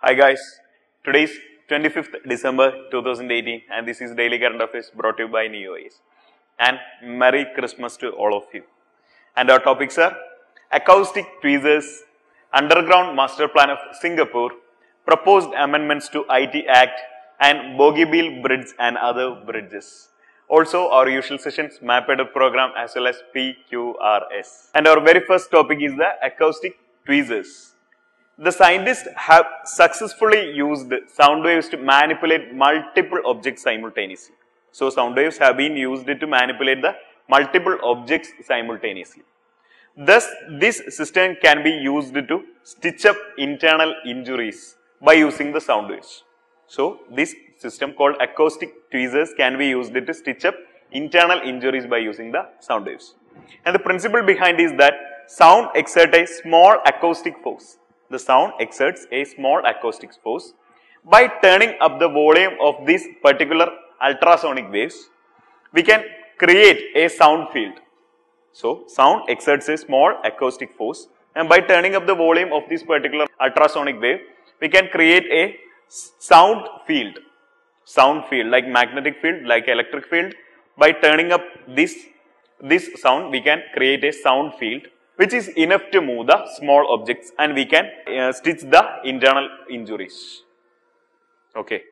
Hi guys, today is 25th December 2018 and this is Daily Current Affairs brought to you by UPSC and Merry Christmas to all of you. And our topics are Acoustic Tweezers, Underground Master Plan of Singapore, Proposed Amendments to IT Act and Bogeybill Bridge and other bridges. Also our usual sessions, Mapped program as well as PQRS. And our very first topic is the Acoustic Tweezers. The scientists have successfully used sound waves to manipulate multiple objects simultaneously. So, sound waves have been used to manipulate the multiple objects simultaneously. Thus, this system can be used to stitch up internal injuries by using the sound waves. So, this system called acoustic tweezers can be used to stitch up internal injuries by using the sound waves. And the principle behind is that sound exerts a small acoustic force. The sound exerts a small acoustic force. By turning up the volume of these particular ultrasonic waves, we can create a sound field. So, sound exerts a small acoustic force, and by turning up the volume of this particular ultrasonic wave, we can create a sound field like magnetic field, like electric field. By turning up this sound, we can create a sound field which is enough to move the small objects and we can stitch the internal injuries. Okay.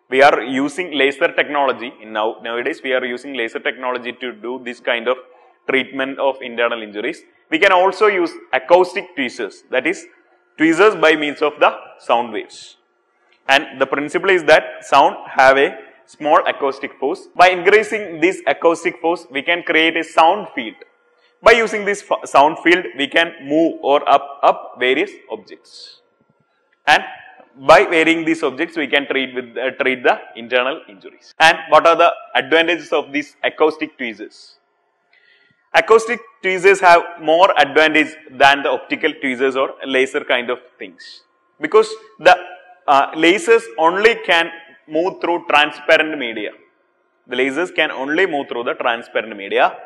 We are using laser technology nowadays we are using laser technology to do this kind of treatment of internal injuries. We can also use acoustic tweezers, that is tweezers by means of the sound waves. And the principle is that sound have a small acoustic force. By increasing this acoustic force, we can create a sound field. By using this sound field, we can move or up various objects. And by varying these objects, we can treat the internal injuries. And what are the advantages of these acoustic tweezers? Acoustic tweezers have more advantage than the optical tweezers or laser kind of things. Because the lasers only can move through transparent media. The lasers can only move through the transparent media.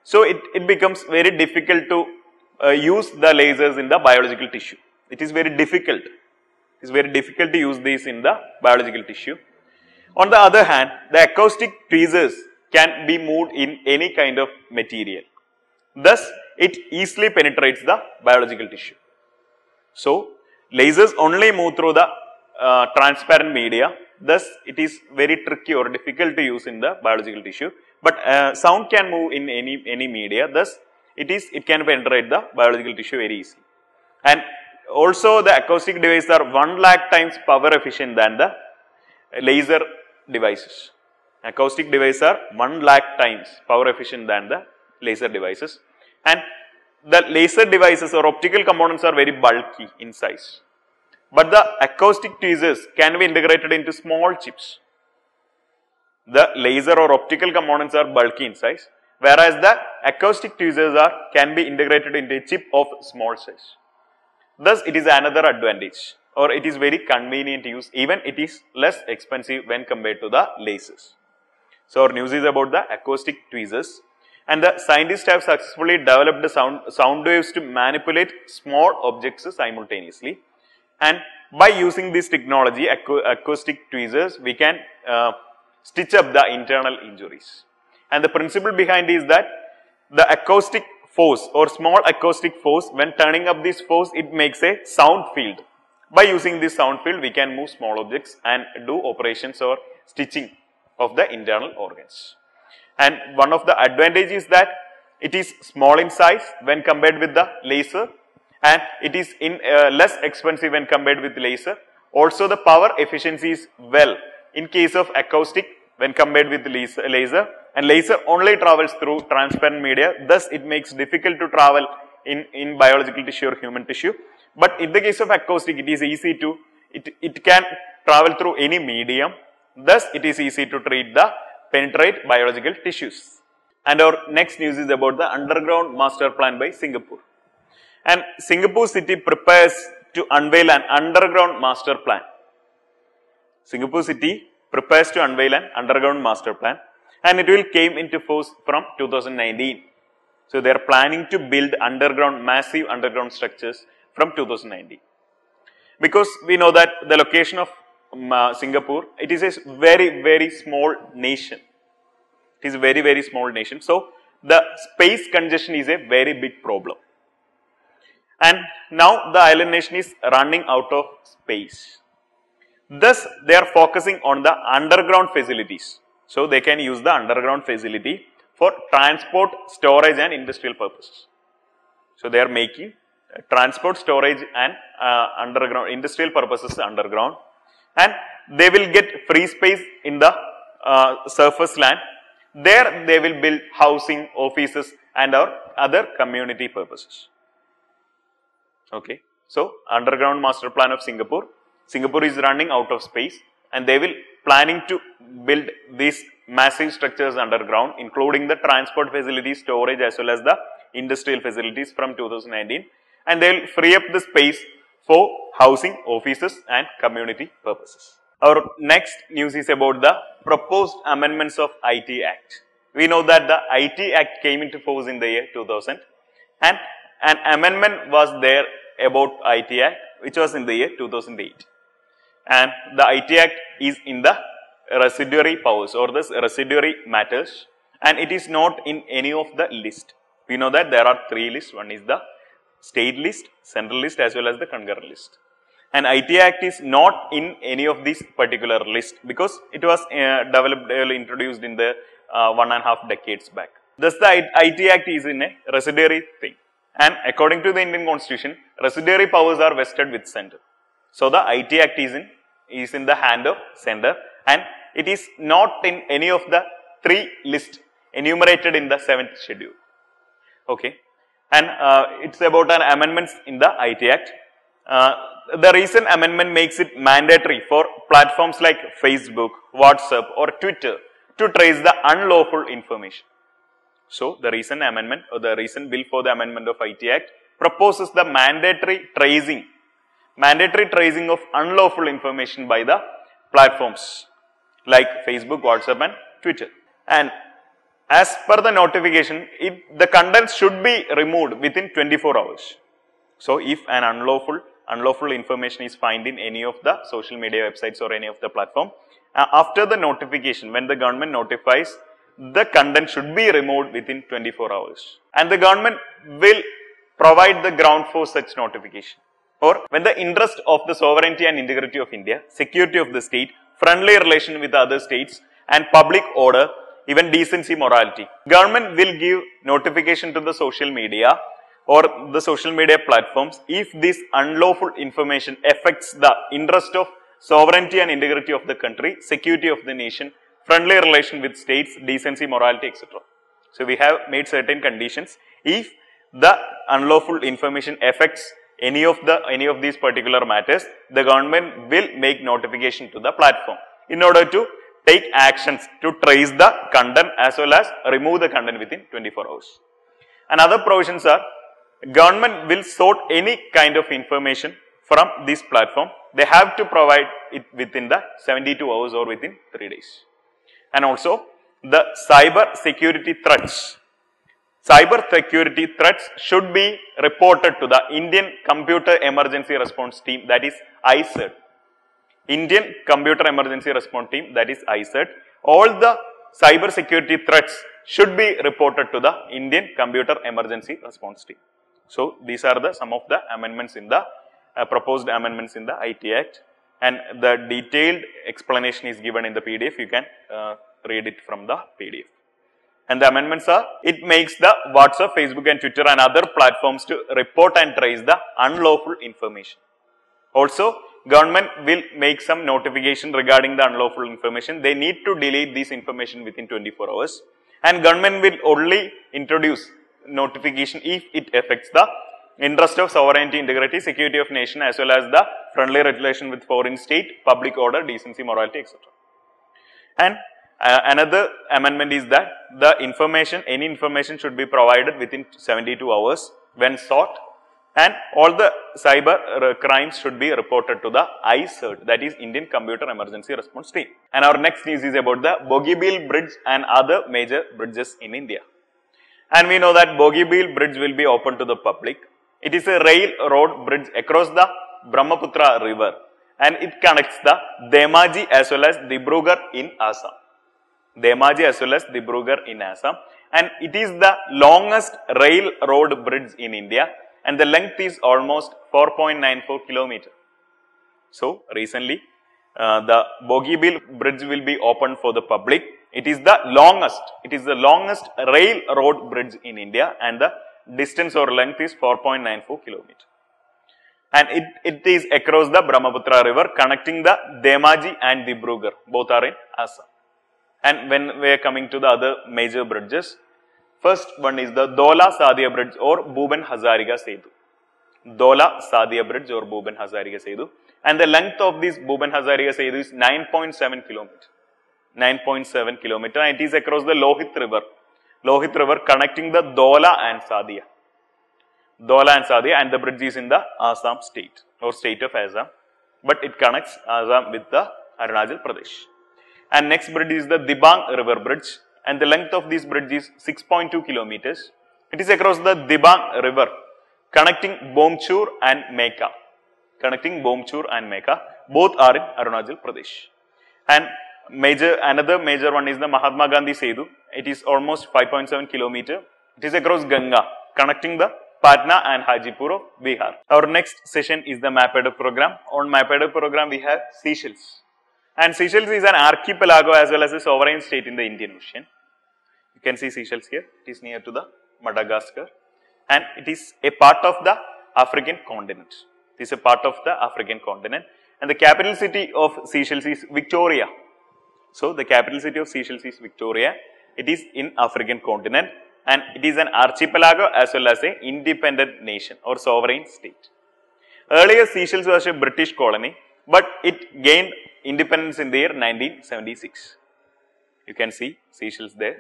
So, it becomes very difficult to use the lasers in the biological tissue. It is very difficult. It is very difficult to use these in the biological tissue. On the other hand, the acoustic tweezers can be moved in any kind of material. Thus, it easily penetrates the biological tissue. So, lasers only move through the transparent media. Thus, it is very tricky or difficult to use in the biological tissue. But sound can move in any media. Thus, it can penetrate the biological tissue very easily. And also, the acoustic devices are 1 lakh times power efficient than the laser devices. Acoustic devices are 1 lakh times power efficient than the laser devices. And the laser devices or optical components are very bulky in size. But the acoustic tweezers can be integrated into small chips. The laser or optical components are bulky in size, whereas the acoustic tweezers can be integrated into a chip of small size. Thus, it is another advantage, or it is very convenient to use. Even it is less expensive when compared to the lasers. So, our news is about the acoustic tweezers, and the scientists have successfully developed the sound waves to manipulate small objects simultaneously. And by using this technology, acoustic tweezers, we can stitch up the internal injuries. And the principle behind is that the acoustic force or small acoustic force, when turning up this force, it makes a sound field. By using this sound field, we can move small objects and do operations or stitching of the internal organs. And one of the advantages is that it is small in size when compared with the laser, and it is less expensive when compared with laser. Also, the power efficiency is well in case of acoustic when compared with laser, and laser only travels through transparent media. Thus, it makes difficult to travel in biological tissue or human tissue. But in the case of acoustic, it is easy to it can travel through any medium. Thus, it is easy to penetrate biological tissues. And our next news is about the underground master plan by Singapore. And Singapore city prepares to unveil an underground master plan. Singapore city prepares to unveil an underground master plan, and it will came into force from 2019. So, they are planning to build massive underground structures from 2019. Because we know that the location of Singapore, it is a very small nation. It is a very small nation. So, the space congestion is a very big problem. And now the island nation is running out of space. Thus, they are focusing on the underground facilities. So, they can use the underground facility for transport, storage and industrial purposes. So, they are making transport, storage and underground, industrial purposes underground, and they will get free space in the surface land. There they will build housing, offices and other community purposes. Okay. So, underground master plan of Singapore. Singapore is running out of space and they will planning to build these massive structures underground, including the transport facilities, storage as well as the industrial facilities from 2019, and they will free up the space for housing, offices and community purposes. Our next news is about the proposed amendments of IT Act. We know that the IT Act came into force in the year 2000 and an amendment was there about IT Act which was in the year 2008. And the IT Act is in the residuary powers or the residuary matters, and it is not in any of the list. We know that there are three lists. One is the state list, central list as well as the concurrent list. And IT Act is not in any of these particular list because it was introduced in the 1.5 decades back. Thus the IT Act is in a residuary thing. And according to the Indian Constitution, residuary powers are vested with center. So the IT Act is in the hand of center and it is not in any of the three lists enumerated in the 7th schedule. Okay. And it's about an amendments in the IT Act. The recent amendment makes it mandatory for platforms like Facebook, WhatsApp or Twitter to trace the unlawful information. So, the recent amendment or the recent bill for the amendment of IT Act proposes the mandatory tracing of unlawful information by the platforms like Facebook, WhatsApp and Twitter. And as per the notification, the content should be removed within 24 hours. So, if an unlawful information is found in any of the social media websites or any of the platform, after the notification, when the government notifies, the content should be removed within 24 hours. And the government will provide the ground for such notification. Or when the interest of the sovereignty and integrity of India, security of the state, friendly relation with other states and public order, even decency, morality. Government will give notification to the social media or the social media platforms if this unlawful information affects the interest of sovereignty and integrity of the country, security of the nation, friendly relation with states, decency, morality, etc. So, we have made certain conditions. If the unlawful information affects any of these particular matters, the government will make notification to the platform in order to take actions to trace the content as well as remove the content within 24 hours. And other provisions are, government will sort any kind of information from this platform. They have to provide it within the 72 hours or within 3 days. And also the cyber security threats. Cyber security threats should be reported to the Indian Computer Emergency Response Team, that is ICERT. Indian Computer Emergency Response Team, that is ICERT. All the cyber security threats should be reported to the Indian Computer Emergency Response Team. So, these are some of the amendments in the proposed amendments in the IT Act, and the detailed explanation is given in the PDF. You can read it from the PDF. And the amendments are, it makes the WhatsApp, Facebook and Twitter and other platforms to report and trace the unlawful information. Also, government will make some notification regarding the unlawful information. They need to delete this information within 24 hours. And government will only introduce notification if it affects the interest of sovereignty, integrity, security of nation as well as the friendly relation with foreign state, public order, decency, morality, etc. And another amendment is that any information should be provided within 72 hours when sought, and all the cyber crimes should be reported to the ICERT, that is Indian Computer Emergency Response Team. And our next news is about the Bogibeel Bridge and other major bridges in India. And we know that Bogibeel Bridge will be open to the public. It is a railroad bridge across the Brahmaputra river and it connects the Dhemaji as well as Dibrugarh in Assam. Dhemaji as well as Dibrugarh in Assam, and it is the longest railroad bridge in India and the length is almost 4.94 km. So recently the Bogibeel bridge will be opened for the public. It is the longest railroad bridge in India and the distance or length is 4.94 km. And it is across the Brahmaputra river connecting the Dhemaji and Dibrugarh, both are in Assam. And when we are coming to the other major bridges, first one is the Dola Sadia bridge or Bhuban Hazarika Setu. Dola Sadia bridge or Bhuban Hazarika Setu, and the length of this Bhuban Hazarika Setu is 9.7 km. 9.7 km, and it is across the Lohit river connecting the Dola and Sadia. Dola and Sadia, and the bridge is in the Assam state or state of Assam, but it connects Assam with the Arunachal Pradesh. And next bridge is the Dibang river bridge, and the length of this bridge is 6.2 km. It is across the Dibang river connecting Bomchur and Meka. Both are in Arunachal Pradesh. And another major one is the Mahatma Gandhi Setu. It is almost 5.7 km. It is across Ganga, connecting the Patna and Hajipur of Bihar. Our next session is the MAPED program. On MAPED program we have Seychelles. And Seychelles is an archipelago as well as a sovereign state in the Indian Ocean. You can see Seychelles here. It is near to the Madagascar. And it is a part of the African continent. It is a part of the African continent. And the capital city of Seychelles is Victoria. So the capital city of Seychelles is Victoria. It is in African continent. And it is an archipelago as well as an independent nation or sovereign state. Earlier Seychelles was a British colony, but it gained independence in the year 1976. You can see Seychelles there.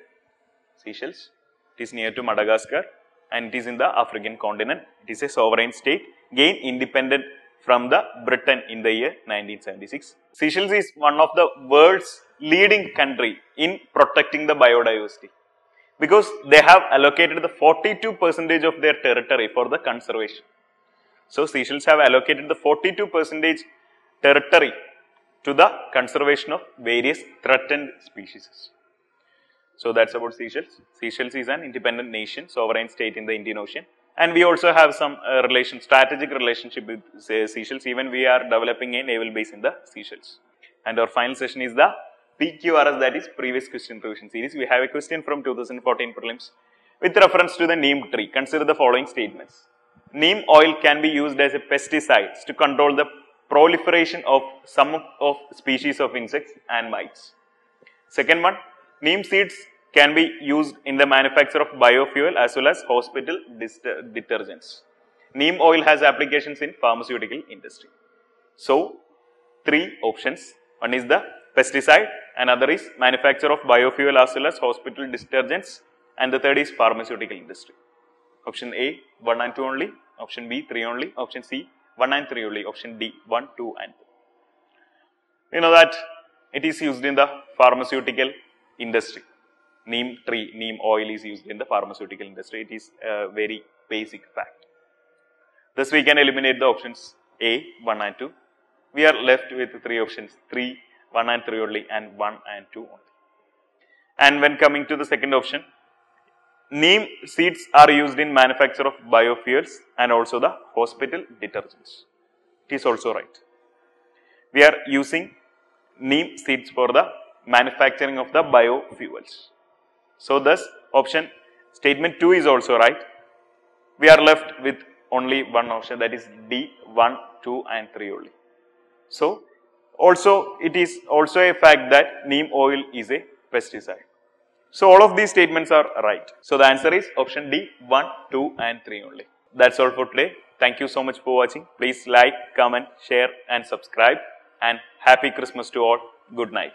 Seychelles, it is near to Madagascar and it is in the African continent. It is a sovereign state, gained independent from the Britain in the year 1976. Seychelles is one of the world's leading country in protecting the biodiversity, because they have allocated the 42% of their territory for the conservation. So Seychelles have allocated the 42% territory to the conservation of various threatened species. So that's about Seychelles. Seychelles is an independent nation, sovereign state in the Indian Ocean. And we also have some strategic relationship with Seychelles. Even we are developing a naval base in the Seychelles. And our final session is the PQRS, that is previous question revision series. We have a question from 2014 prelims with reference to the neem tree. Consider the following statements. Neem oil can be used as a pesticide to control the proliferation of some of species of insects and mites. Second one, neem seeds can be used in the manufacture of biofuel as well as hospital detergents. Neem oil has applications in pharmaceutical industry. So, three options. One is the pesticide, another is manufacture of biofuel as well as hospital detergents, and the third is pharmaceutical industry. Option A, 1 and 2 only. Option B, 3 only. Option C, 1 and 3 only. Option D, 1, 2 and 3. You know that it is used in the pharmaceutical industry. Neem tree, neem oil is used in the pharmaceutical industry. It is a very basic fact. Thus we can eliminate the options A, 1 and 2. We are left with three options, 3, 1 and 3 only, and 1 and 2 only. And when coming to the second option, neem seeds are used in manufacture of biofuels and also the hospital detergents. It is also right. We are using neem seeds for the manufacturing of the biofuels. So thus option statement 2 is also right. We are left with only one option, that is D, 1, 2 and 3 only. So also it is also a fact that neem oil is a pesticide. So all of these statements are right. So the answer is option D, 1, 2 and 3 only. That's all for today. Thank you so much for watching. Please like, comment, share and subscribe, and happy Christmas to all. Good night.